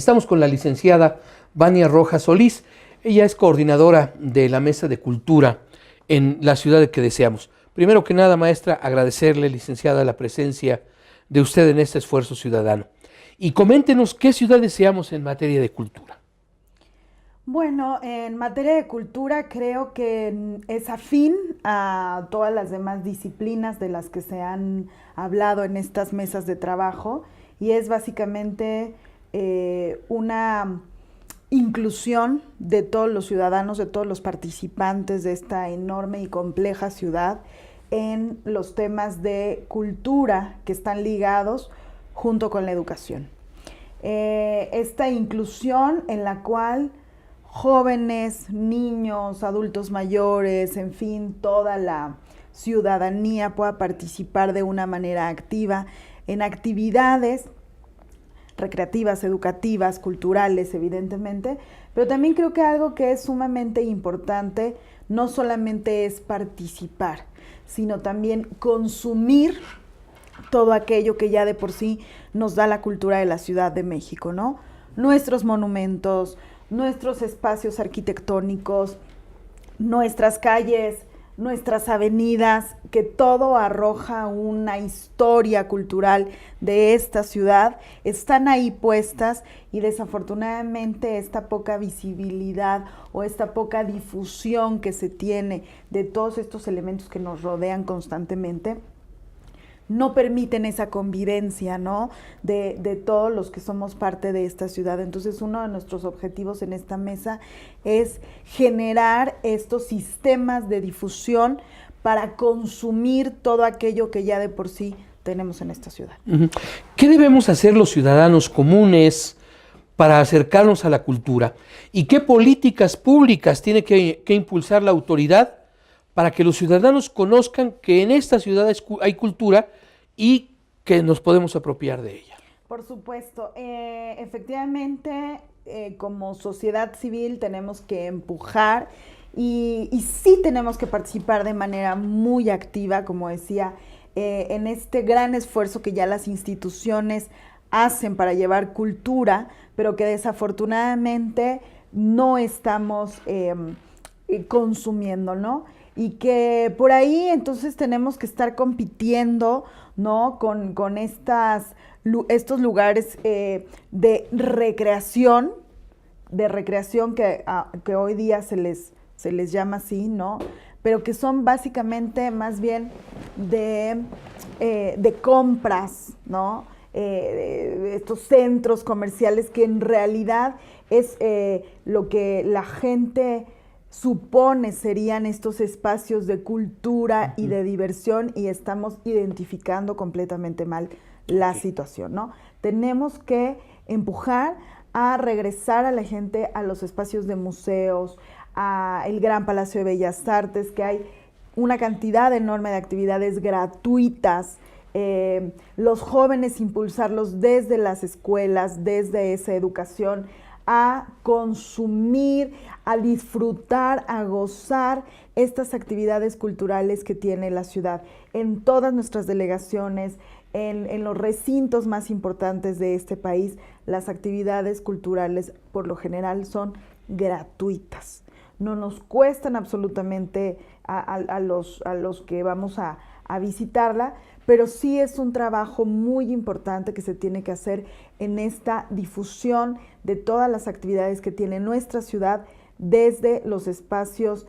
Estamos con la licenciada Vania Rojas Solís. Ella es coordinadora de la Mesa de Cultura en la ciudad que deseamos. Primero que nada, maestra, agradecerle, licenciada, la presencia de usted en este esfuerzo ciudadano. Y coméntenos qué ciudad deseamos en materia de cultura. Bueno, en materia de cultura creo que es afín a todas las demás disciplinas de las que se han hablado en estas mesas de trabajo y es básicamente una inclusión de todos los ciudadanos, de todos los participantes de esta enorme y compleja ciudad en los temas de cultura que están ligados junto con la educación. Esta inclusión en la cual jóvenes, niños, adultos mayores, en fin, toda la ciudadanía pueda participar de una manera activa en actividades recreativas, educativas, culturales, evidentemente, pero también creo que algo que es sumamente importante no solamente es participar, sino también consumir todo aquello que ya de por sí nos da la cultura de la Ciudad de México, ¿no? Nuestros monumentos, nuestros espacios arquitectónicos, nuestras calles, nuestras avenidas, que todo arroja una historia cultural de esta ciudad, están ahí puestas y desafortunadamente esta poca visibilidad o esta poca difusión que se tiene de todos estos elementos que nos rodean constantemente, no permiten esa convivencia, ¿no? de todos los que somos parte de esta ciudad. Entonces, uno de nuestros objetivos en esta mesa es generar estos sistemas de difusión para consumir todo aquello que ya de por sí tenemos en esta ciudad. ¿Qué debemos hacer los ciudadanos comunes para acercarnos a la cultura? ¿Y qué políticas públicas tiene que impulsar la autoridad para que los ciudadanos conozcan que en esta ciudad hay cultura y que nos podemos apropiar de ella? Por supuesto, efectivamente, como sociedad civil tenemos que empujar y sí tenemos que participar de manera muy activa, como decía, en este gran esfuerzo que ya las instituciones hacen para llevar cultura, pero que desafortunadamente no estamos consumiendo, ¿no? Y que por ahí entonces tenemos que estar compitiendo, ¿no? con estos lugares de recreación que hoy día se les llama así, ¿no? Pero que son básicamente más bien de compras, ¿no? Estos centros comerciales que en realidad es lo que la gente supone serían estos espacios de cultura y de diversión y estamos identificando completamente mal la situación, ¿no? Tenemos que empujar a regresar a la gente a los espacios de museos, a el Gran Palacio de Bellas Artes, que hay una cantidad enorme de actividades gratuitas, los jóvenes impulsarlos desde las escuelas, desde esa educación, a consumir, a disfrutar, a gozar estas actividades culturales que tiene la ciudad. En todas nuestras delegaciones, en los recintos más importantes de este país, las actividades culturales por lo general son gratuitas. No nos cuestan absolutamente a los que vamos a visitarla, pero sí es un trabajo muy importante que se tiene que hacer en esta difusión de todas las actividades que tiene nuestra ciudad desde los espacios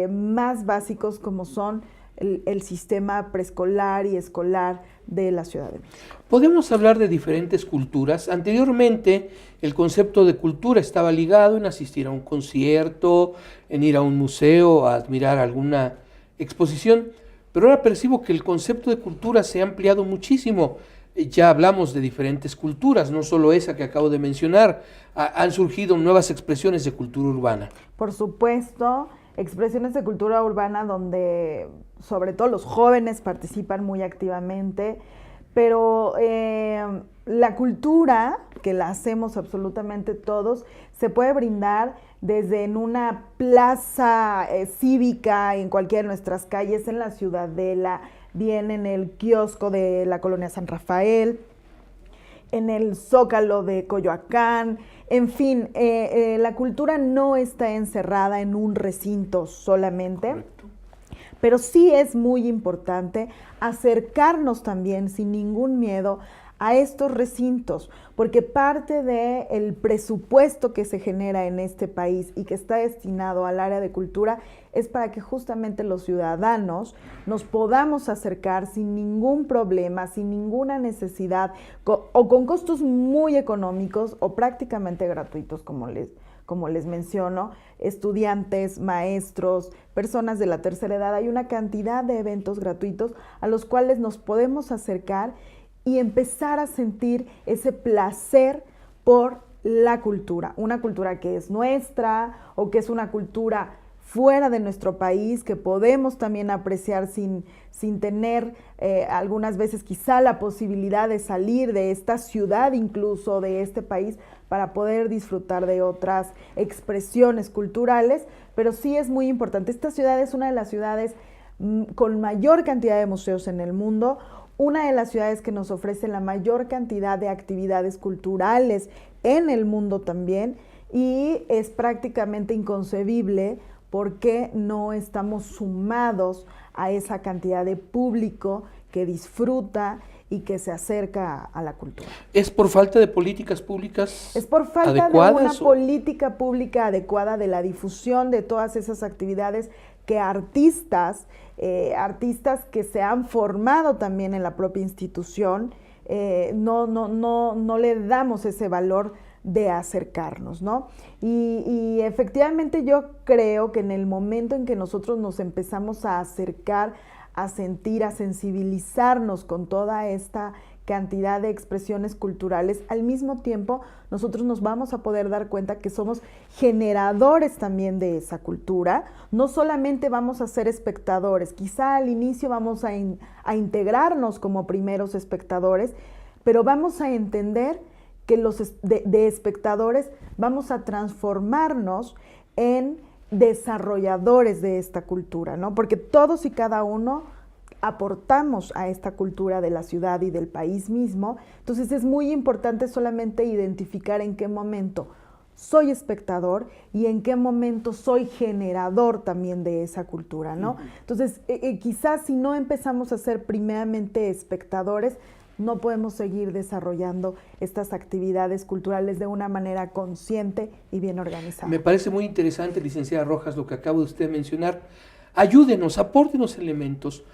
más básicos como son el sistema preescolar y escolar de la Ciudad de México. Podemos hablar de diferentes culturas. Anteriormente el concepto de cultura estaba ligado en asistir a un concierto, en ir a un museo, a admirar alguna exposición, pero ahora percibo que el concepto de cultura se ha ampliado muchísimo. Ya hablamos de diferentes culturas, no solo esa que acabo de mencionar. Han surgido nuevas expresiones de cultura urbana. Por supuesto, expresiones de cultura urbana donde sobre todo los jóvenes participan muy activamente, pero la cultura, que la hacemos absolutamente todos, se puede brindar desde en una plaza cívica, en cualquiera de nuestras calles, en la Ciudadela, bien en el kiosco de la Colonia San Rafael, en el Zócalo de Coyoacán. En fin, la cultura no está encerrada en un recinto solamente. Correcto. Pero sí es muy importante acercarnos también sin ningún miedo a estos recintos, porque parte del presupuesto que se genera en este país y que está destinado al área de cultura es para que justamente los ciudadanos nos podamos acercar sin ningún problema, sin ninguna necesidad, o con costos muy económicos o prácticamente gratuitos, como les menciono, estudiantes, maestros, personas de la tercera edad. Hay una cantidad de eventos gratuitos a los cuales nos podemos acercar y empezar a sentir ese placer por la cultura, una cultura que es nuestra o que es una cultura fuera de nuestro país, que podemos también apreciar sin tener algunas veces quizá la posibilidad de salir de esta ciudad, incluso de este país, para poder disfrutar de otras expresiones culturales. Pero sí es muy importante. Esta ciudad es una de las ciudades con mayor cantidad de museos en el mundo, una de las ciudades que nos ofrece la mayor cantidad de actividades culturales en el mundo también, y es prácticamente inconcebible por qué no estamos sumados a esa cantidad de público que disfruta y que se acerca a la cultura. ¿Es por falta de políticas públicas Es por falta adecuadas, de una política pública adecuada de la difusión de todas esas actividades que artistas que se han formado también en la propia institución, no le damos ese valor de acercarnos, ¿no? Y efectivamente yo creo que en el momento en que nosotros nos empezamos a acercar, a sentir, a sensibilizarnos con toda esta cantidad de expresiones culturales, al mismo tiempo nosotros nos vamos a poder dar cuenta que somos generadores también de esa cultura. No solamente vamos a ser espectadores, quizá al inicio vamos a integrarnos como primeros espectadores, pero vamos a entender que de espectadores vamos a transformarnos en desarrolladores de esta cultura, ¿no? Porque todos y cada uno aportamos a esta cultura de la ciudad y del país mismo. Entonces es muy importante solamente identificar en qué momento soy espectador y en qué momento soy generador también de esa cultura, ¿no? Entonces quizás si no empezamos a ser primeramente espectadores, no podemos seguir desarrollando estas actividades culturales de una manera consciente y bien organizada. Me parece muy interesante, licenciada Rojas, lo que acaba de usted mencionar. Ayúdenos, apórtenos elementos.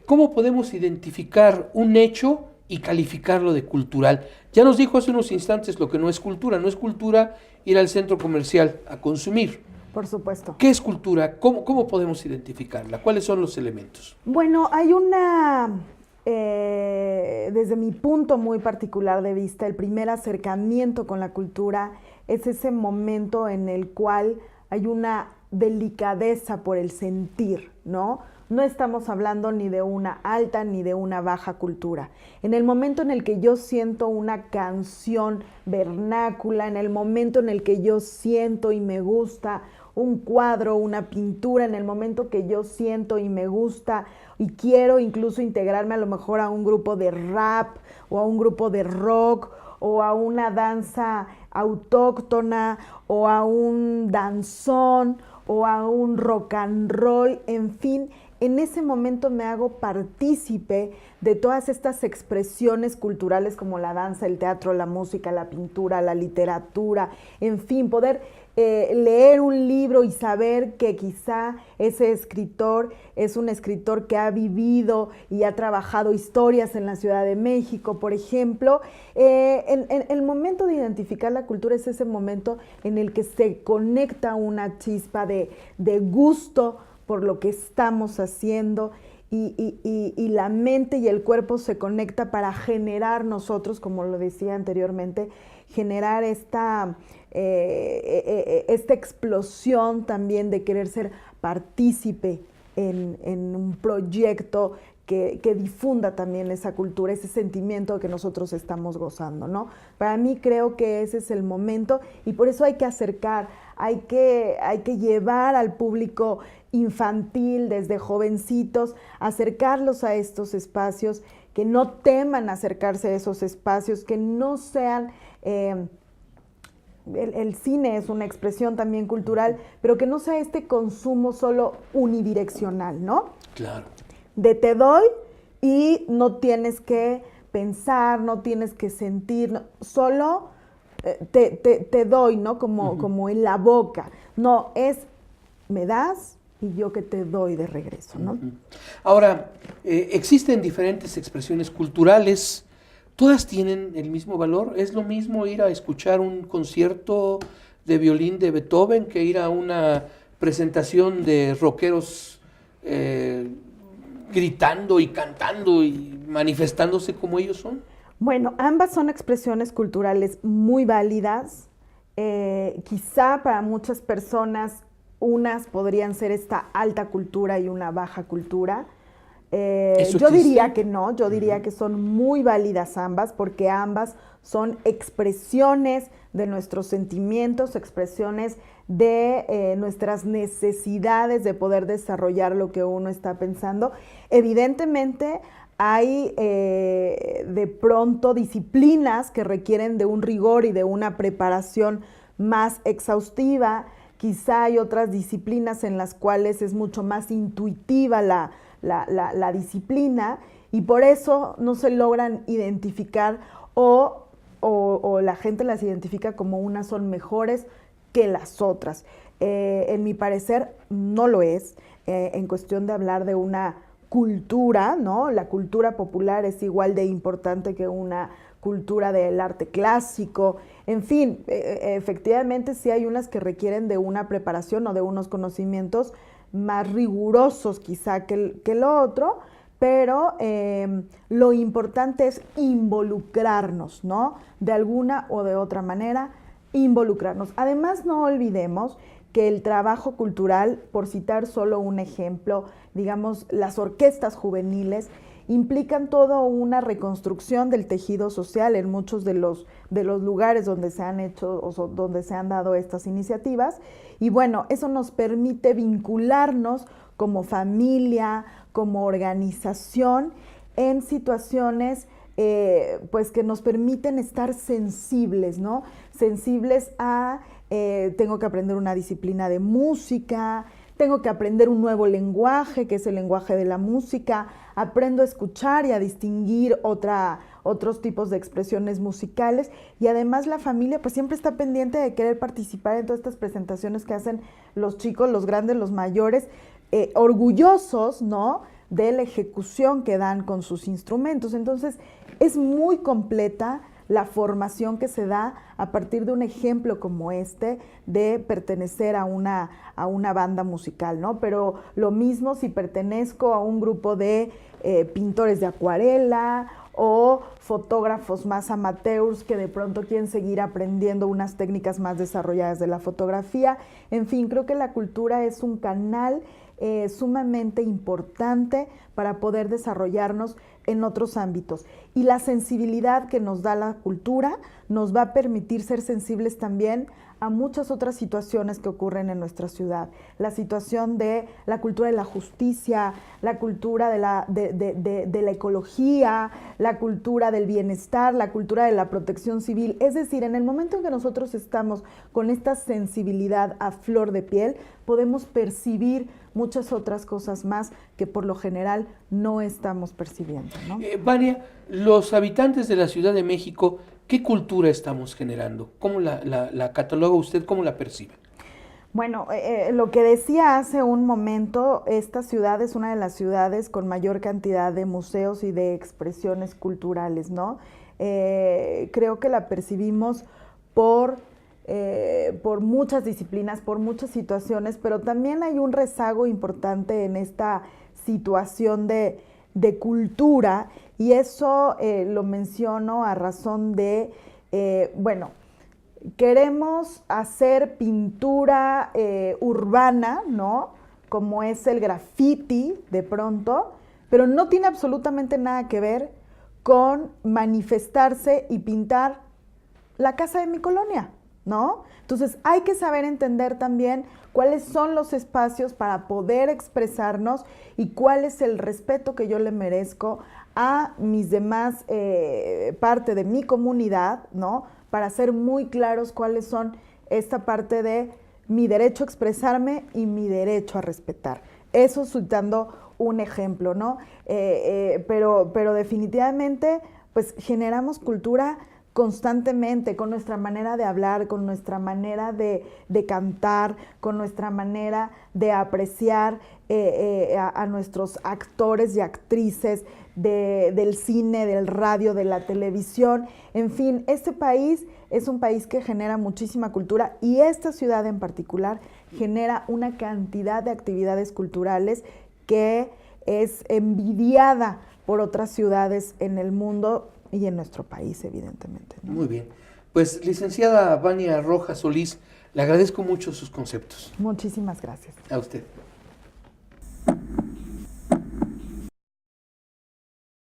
¿Cómo podemos identificar un hecho y calificarlo de cultural? Ya nos dijo hace unos instantes lo que no es cultura. No es cultura ir al centro comercial a consumir. Por supuesto. ¿Qué es cultura? ¿Cómo podemos identificarla? ¿Cuáles son los elementos? Bueno, hay desde mi punto muy particular de vista, el primer acercamiento con la cultura es ese momento en el cual hay una delicadeza por el sentir, ¿no? No estamos hablando ni de una alta ni de una baja cultura. En el momento en el que yo siento una canción vernácula, en el momento en el que yo siento y me gusta un cuadro, una pintura, en el momento que yo siento y me gusta y quiero incluso integrarme a lo mejor a un grupo de rap o a un grupo de rock o a una danza autóctona o a un danzón o a un rock and roll, en fin, en ese momento me hago partícipe de todas estas expresiones culturales como la danza, el teatro, la música, la pintura, la literatura, en fin, poder leer un libro y saber que quizá ese escritor es un escritor que ha vivido y ha trabajado historias en la Ciudad de México, por ejemplo. El momento de identificar la cultura es ese momento en el que se conecta una chispa de gusto por lo que estamos haciendo y la mente y el cuerpo se conecta para generar nosotros, como lo decía anteriormente, generar esta explosión también de querer ser partícipe en un proyecto que difunda también esa cultura, ese sentimiento que nosotros estamos gozando, ¿no? Para mí creo que ese es el momento y por eso hay que acercar, hay que llevar al público infantil desde jovencitos, acercarlos a estos espacios, que no teman acercarse a esos espacios, que no sean... el cine es una expresión también cultural, pero que no sea este consumo solo unidireccional, ¿no? Claro. De te doy y no tienes que pensar, no tienes que sentir, no, solo te doy, ¿no? Como en la boca. No, es me das y yo que te doy de regreso, ¿no? Ahora, existen diferentes expresiones culturales. ¿Todas tienen el mismo valor? ¿Es lo mismo ir a escuchar un concierto de violín de Beethoven que ir a una presentación de rockeros gritando y cantando y manifestándose como ellos son? Bueno, ambas son expresiones culturales muy válidas. Quizá para muchas personas unas podrían ser esta alta cultura y una baja cultura. Yo diría que no, yo diría que son muy válidas ambas porque ambas son expresiones de nuestros sentimientos, expresiones de nuestras necesidades de poder desarrollar lo que uno está pensando. Evidentemente hay de pronto disciplinas que requieren de un rigor y de una preparación más exhaustiva. Quizá hay otras disciplinas en las cuales es mucho más intuitiva la disciplina y por eso no se logran identificar o la gente las identifica como unas son mejores que las otras. En mi parecer no lo es, en cuestión de hablar de una cultura, ¿no? La cultura popular es igual de importante que una cultura del arte clásico, en fin, efectivamente sí hay unas que requieren de una preparación o de unos conocimientos más rigurosos quizá que lo otro, pero lo importante es involucrarnos, ¿no? De alguna o de otra manera, involucrarnos. Además, no olvidemos que el trabajo cultural, por citar solo un ejemplo, digamos, las orquestas juveniles, implican toda una reconstrucción del tejido social en muchos de los lugares donde se han hecho o donde se han dado estas iniciativas. Y bueno, eso nos permite vincularnos como familia, como organización, en situaciones pues que nos permiten estar sensibles, ¿no? Sensibles a, tengo que aprender una disciplina de música, tengo que aprender un nuevo lenguaje, que es el lenguaje de la música, aprendo a escuchar y a distinguir otros tipos de expresiones musicales y además la familia pues siempre está pendiente de querer participar en todas estas presentaciones que hacen los chicos, los grandes, los mayores, orgullosos, ¿no?, de la ejecución que dan con sus instrumentos. Entonces es muy completa la formación que se da a partir de un ejemplo como este de pertenecer a una banda musical, ¿no? Pero lo mismo si pertenezco a un grupo de pintores de acuarela o fotógrafos más amateurs que de pronto quieren seguir aprendiendo unas técnicas más desarrolladas de la fotografía. En fin, creo que la cultura es un canal sumamente importante para poder desarrollarnos en otros ámbitos. Y la sensibilidad que nos da la cultura nos va a permitir ser sensibles también a muchas otras situaciones que ocurren en nuestra ciudad. La situación de la cultura de la justicia, la cultura de la ecología, la cultura del bienestar, la cultura de la protección civil. Es decir, en el momento en que nosotros estamos con esta sensibilidad a flor de piel, podemos percibir muchas otras cosas más que por lo general no estamos percibiendo, ¿no? Vania, los habitantes de la Ciudad de México, ¿qué cultura estamos generando? ¿Cómo la cataloga usted? ¿Cómo la percibe? Bueno, lo que decía hace un momento, esta ciudad es una de las ciudades con mayor cantidad de museos y de expresiones culturales, ¿no? Creo que la percibimos por muchas disciplinas, por muchas situaciones, pero también hay un rezago importante en esta situación de cultura, y eso lo menciono a razón de, bueno, queremos hacer pintura urbana, ¿no?, como es el graffiti de pronto, pero no tiene absolutamente nada que ver con manifestarse y pintar la casa de mi colonia, ¿no? Entonces hay que saber entender también cuáles son los espacios para poder expresarnos y cuál es el respeto que yo le merezco a mis demás parte de mi comunidad, ¿no? Para ser muy claros cuáles son esta parte de mi derecho a expresarme y mi derecho a respetar. Eso citando un ejemplo, ¿no? Pero definitivamente, pues generamos cultura constantemente, con nuestra manera de hablar, con nuestra manera de cantar, con nuestra manera de apreciar a nuestros actores y actrices del cine, del radio, de la televisión. En fin, este país es un país que genera muchísima cultura y esta ciudad en particular genera una cantidad de actividades culturales que es envidiada por otras ciudades en el mundo y en nuestro país, evidentemente, ¿no? Muy bien. Pues, licenciada Vania Rojas Solís, le agradezco mucho sus conceptos. Muchísimas gracias. A usted.